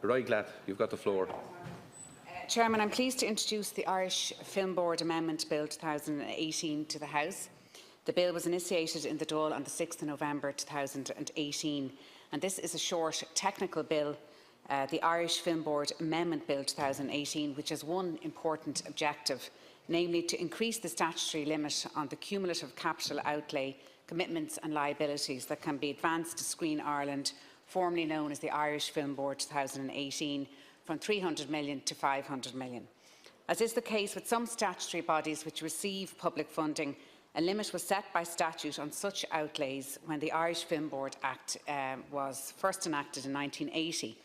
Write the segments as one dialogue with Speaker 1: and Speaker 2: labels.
Speaker 1: Roiglatt, you've got the floor.
Speaker 2: Chairman, I'm pleased to introduce the Irish Film Board Amendment Bill 2018 to the House. The bill was initiated in the Dáil on the 6th of November 2018, and this is a short technical bill, the Irish Film Board Amendment Bill 2018, which has one important objective, namely to increase the statutory limit on the cumulative capital outlay, commitments and liabilities that can be advanced to Screen Ireland, formerly known as the Irish Film Board 2018, from 300 million to 500 million. As is the case with some statutory bodies which receive public funding, a limit was set by statute on such outlays when the Irish Film Board Act was first enacted in 1980.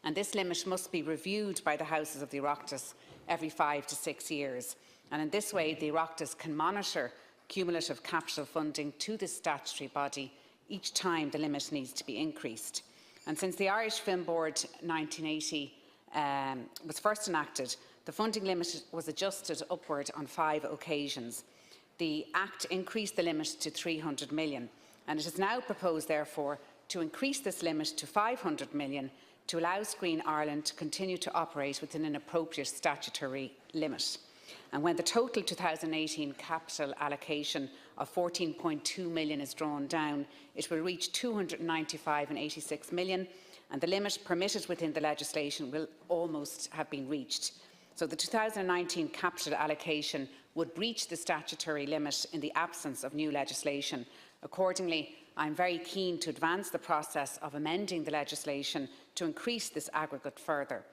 Speaker 2: And this limit must be reviewed by the Houses of the Oireachtas every 5 to 6 years. And in this way, the Oireachtas can monitor cumulative capital funding to this statutory body each time the limit needs to be increased. And since the Irish Film Board 1980 was first enacted, the funding limit was adjusted upward on 5 occasions. The Act increased the limit to 300 million, and it is now proposed, therefore, to increase this limit to 500 million to allow Screen Ireland to continue to operate within an appropriate statutory limit. And when the total 2018 capital allocation of 14.2 million is drawn down, it will reach 295.86 million, and the limit permitted within the legislation will almost have been reached. So the 2019 capital allocation would breach the statutory limit in the absence of new legislation. Accordingly, I am very keen to advance the process of amending the legislation to increase this aggregate further.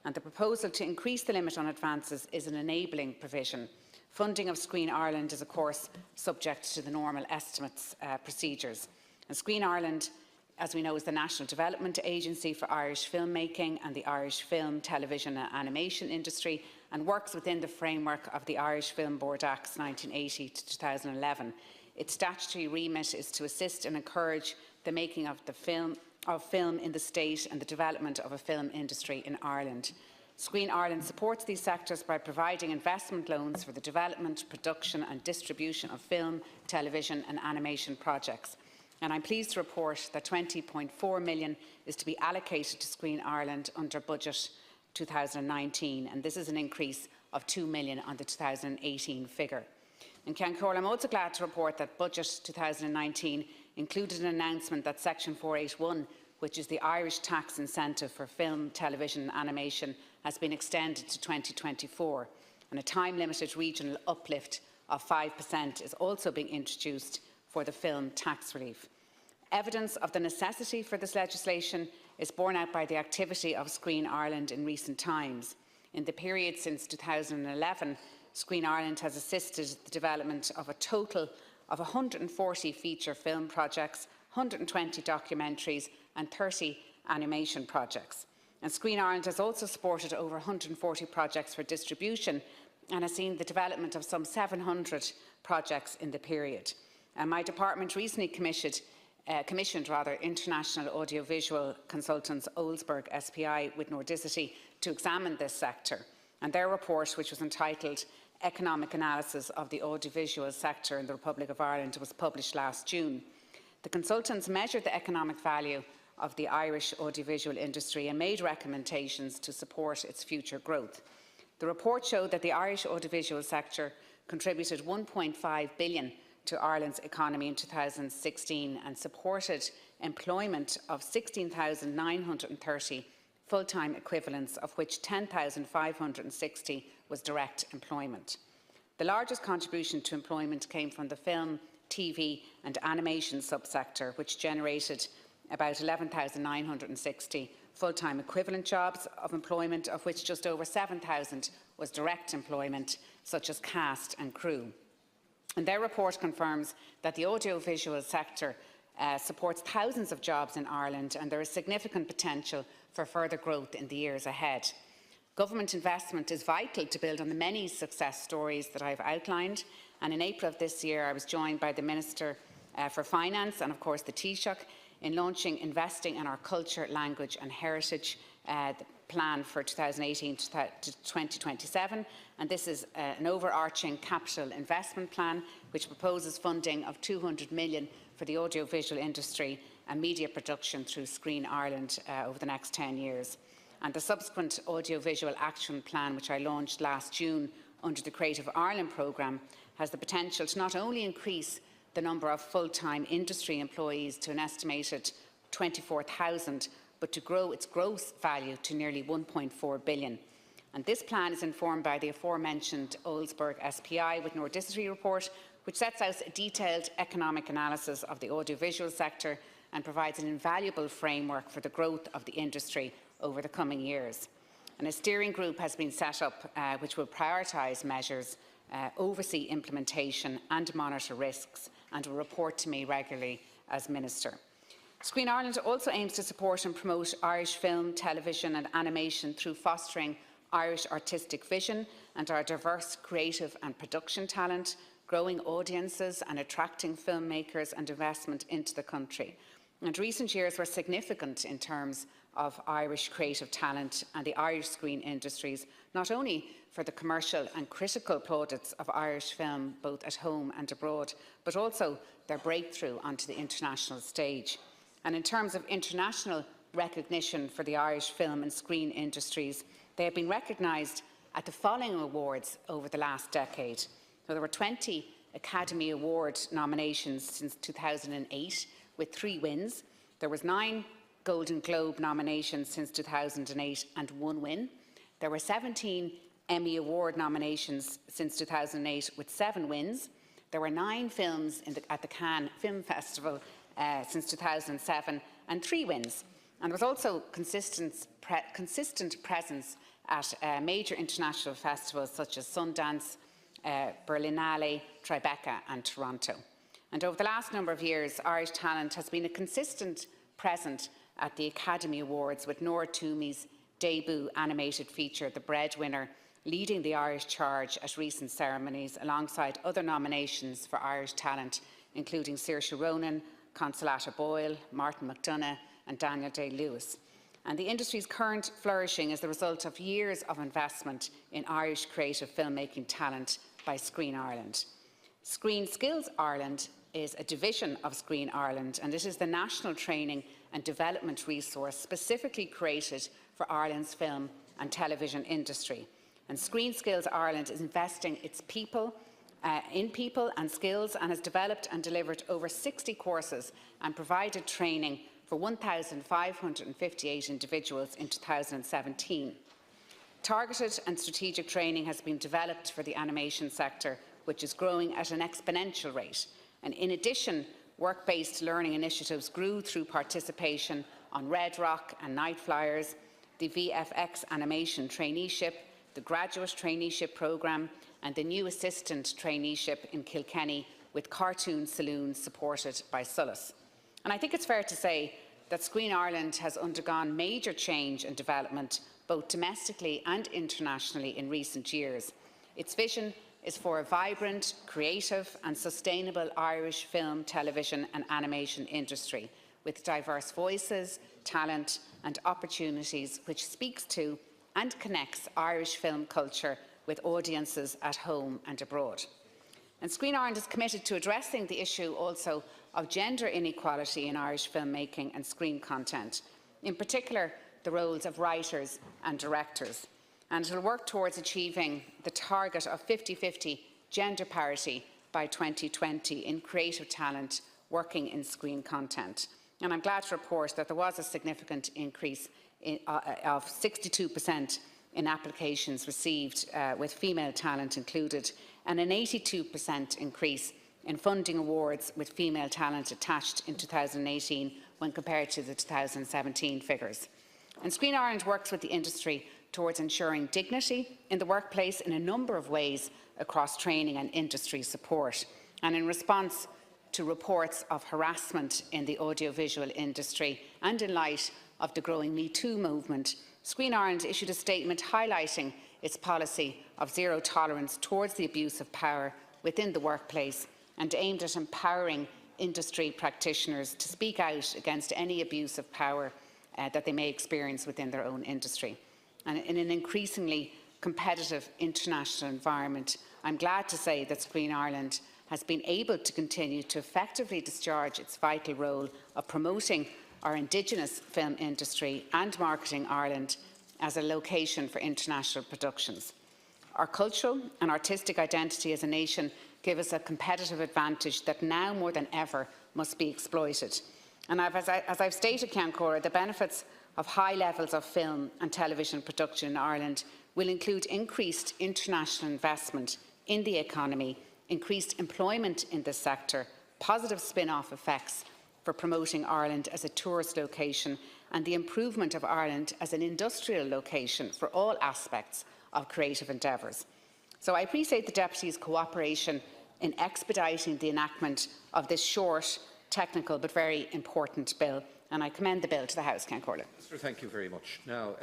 Speaker 2: And the proposal to increase the limit on advances is an enabling provision. Funding of Screen Ireland is, of course, subject to the normal estimates procedures. And Screen Ireland, as we know, is the National Development Agency for Irish filmmaking and the Irish film, television and animation industry, and works within the framework of the Irish Film Board Acts 1980 to 2011. Its statutory remit is to assist and encourage the making of film in the state and the development of a film industry in Ireland. Screen Ireland supports these sectors by providing investment loans for the development, production and distribution of film, television and animation projects. And I'm pleased to report that 20.4 million is to be allocated to Screen Ireland under Budget 2019, and this is an increase of 2 million on the 2018 figure. In Cancor, I'm also glad to report that Budget 2019 included an announcement that Section 481, which is the Irish tax incentive for film, television and animation, has been extended to 2024, and a time-limited regional uplift of 5% is also being introduced for the film tax relief. Evidence of the necessity for this legislation is borne out by the activity of Screen Ireland in recent times. In the period since 2011, Screen Ireland has assisted the development of a total of 140 feature film projects, 120 documentaries and 30 animation projects. And Screen Ireland has also supported over 140 projects for distribution and has seen the development of some 700 projects in the period. My department recently commissioned international audiovisual consultants Olsberg SPI with Nordicity to examine this sector. And their report, which was entitled Economic Analysis of the Audiovisual Sector in the Republic of Ireland, was published last June. The consultants measured the economic value of the Irish audiovisual industry and made recommendations to support its future growth. The report showed that the Irish audiovisual sector contributed 1.5 billion to Ireland's economy in 2016 and supported employment of 16,930 full-time equivalents, of which 10,560 was direct employment. The largest contribution to employment came from the film, TV and animation subsector, which generated about 11,960 full-time equivalent jobs of employment, of which just over 7,000 was direct employment, such as cast and crew. And their report confirms that the audiovisual sector supports thousands of jobs in Ireland, and there is significant potential for further growth in the years ahead. Government investment is vital to build on the many success stories that I have outlined, and in April of this year I was joined by the Minister for Finance and of course the Taoiseach in launching Investing in Our Culture, Language and Heritage, the plan for 2018 to 2027, and this is an overarching capital investment plan which proposes funding of 200 million for the audiovisual industry and media production through Screen Ireland over the next 10 years. and the subsequent audiovisual action plan, which I launched last June under the Creative Ireland programme, has the potential to not only increase the number of full-time industry employees to an estimated 24,000, but to grow its gross value to nearly 1.4 billion. And this plan is informed by the aforementioned Oldsburg SPI with Nordicity report, which sets out a detailed economic analysis of the audiovisual sector and provides an invaluable framework for the growth of the industry over the coming years. And a steering group has been set up which will prioritise measures, oversee implementation and monitor risks, and will report to me regularly as Minister. Screen Ireland also aims to support and promote Irish film, television and animation through fostering Irish artistic vision and our diverse creative and production talent, growing audiences and attracting filmmakers and investment into the country. And recent years were significant in terms of Irish creative talent and the Irish screen industries, not only for the commercial and critical plaudits of Irish film, both at home and abroad, but also their breakthrough onto the international stage. And in terms of international recognition for the Irish film and screen industries, they have been recognised at the following awards over the last decade. So there were 20 Academy Award nominations since 2008, with 3 wins. There was 9 Golden Globe nominations since 2008 and 1 win. There were 17 Emmy Award nominations since 2008 with 7 wins. There were 9 films at the Cannes Film Festival since 2007 and 3 wins. And there was also consistent presence at major international festivals such as Sundance, Berlinale, Tribeca and Toronto. And over the last number of years, Irish talent has been a consistent present at the Academy Awards, with Nora Twomey's debut animated feature, The Breadwinner, leading the Irish charge at recent ceremonies, alongside other nominations for Irish talent, including Saoirse Ronan, Consolata Boyle, Martin McDonagh and Daniel Day-Lewis. And the industry's current flourishing is the result of years of investment in Irish creative filmmaking talent by Screen Ireland. Screen Skills Ireland is a division of Screen Ireland, and it is the national training and development resource specifically created for Ireland's film and television industry. And Screen Skills Ireland is investing its people in people and skills, and has developed and delivered over 60 courses and provided training for 1,558 individuals in 2017. Targeted and strategic training has been developed for the animation sector, which is growing at an exponential rate. And in addition, work-based learning initiatives grew through participation on Red Rock and Night Flyers, the VFX Animation Traineeship, the Graduate Traineeship Programme and the new Assistant Traineeship in Kilkenny, with Cartoon Saloons supported by Sulis. And I think it's fair to say that Screen Ireland has undergone major change and development, both domestically and internationally, in recent years. Its vision is for a vibrant, creative and sustainable Irish film, television and animation industry, with diverse voices, talent and opportunities, which speaks to and connects Irish film culture with audiences at home and abroad. And Screen Ireland is committed to addressing the issue also of gender inequality in Irish filmmaking and screen content, in particular the roles of writers and directors. And it will work towards achieving the target of 50-50 gender parity by 2020 in creative talent working in screen content. And I'm glad to report that there was a significant increase of 62% in applications received with female talent included, and an 82% increase in funding awards with female talent attached in 2018 when compared to the 2017 figures. And Screen Ireland works with the industry towards ensuring dignity in the workplace in a number of ways across training and industry support. And in response to reports of harassment in the audiovisual industry and in light of the growing Me Too movement, Screen Ireland issued a statement highlighting its policy of zero tolerance towards the abuse of power within the workplace, and aimed at empowering industry practitioners to speak out against any abuse of power that they may experience within their own industry. And in an increasingly competitive international environment, I'm glad to say that Screen Ireland has been able to continue to effectively discharge its vital role of promoting our Indigenous film industry and marketing Ireland as a location for international productions. Our cultural and artistic identity as a nation give us a competitive advantage that now more than ever must be exploited. And as I've stated, Ceann Comhairle, the benefits of high levels of film and television production in Ireland will include increased international investment in the economy, increased employment in the sector, positive spin-off effects for promoting Ireland as a tourist location, and the improvement of Ireland as an industrial location for all aspects of creative endeavours. So I appreciate the Deputy's cooperation in expediting the enactment of this short, technical but very important bill, and I commend the bill to the House. Ceann Comhairle.
Speaker 1: Thank you very much. Now,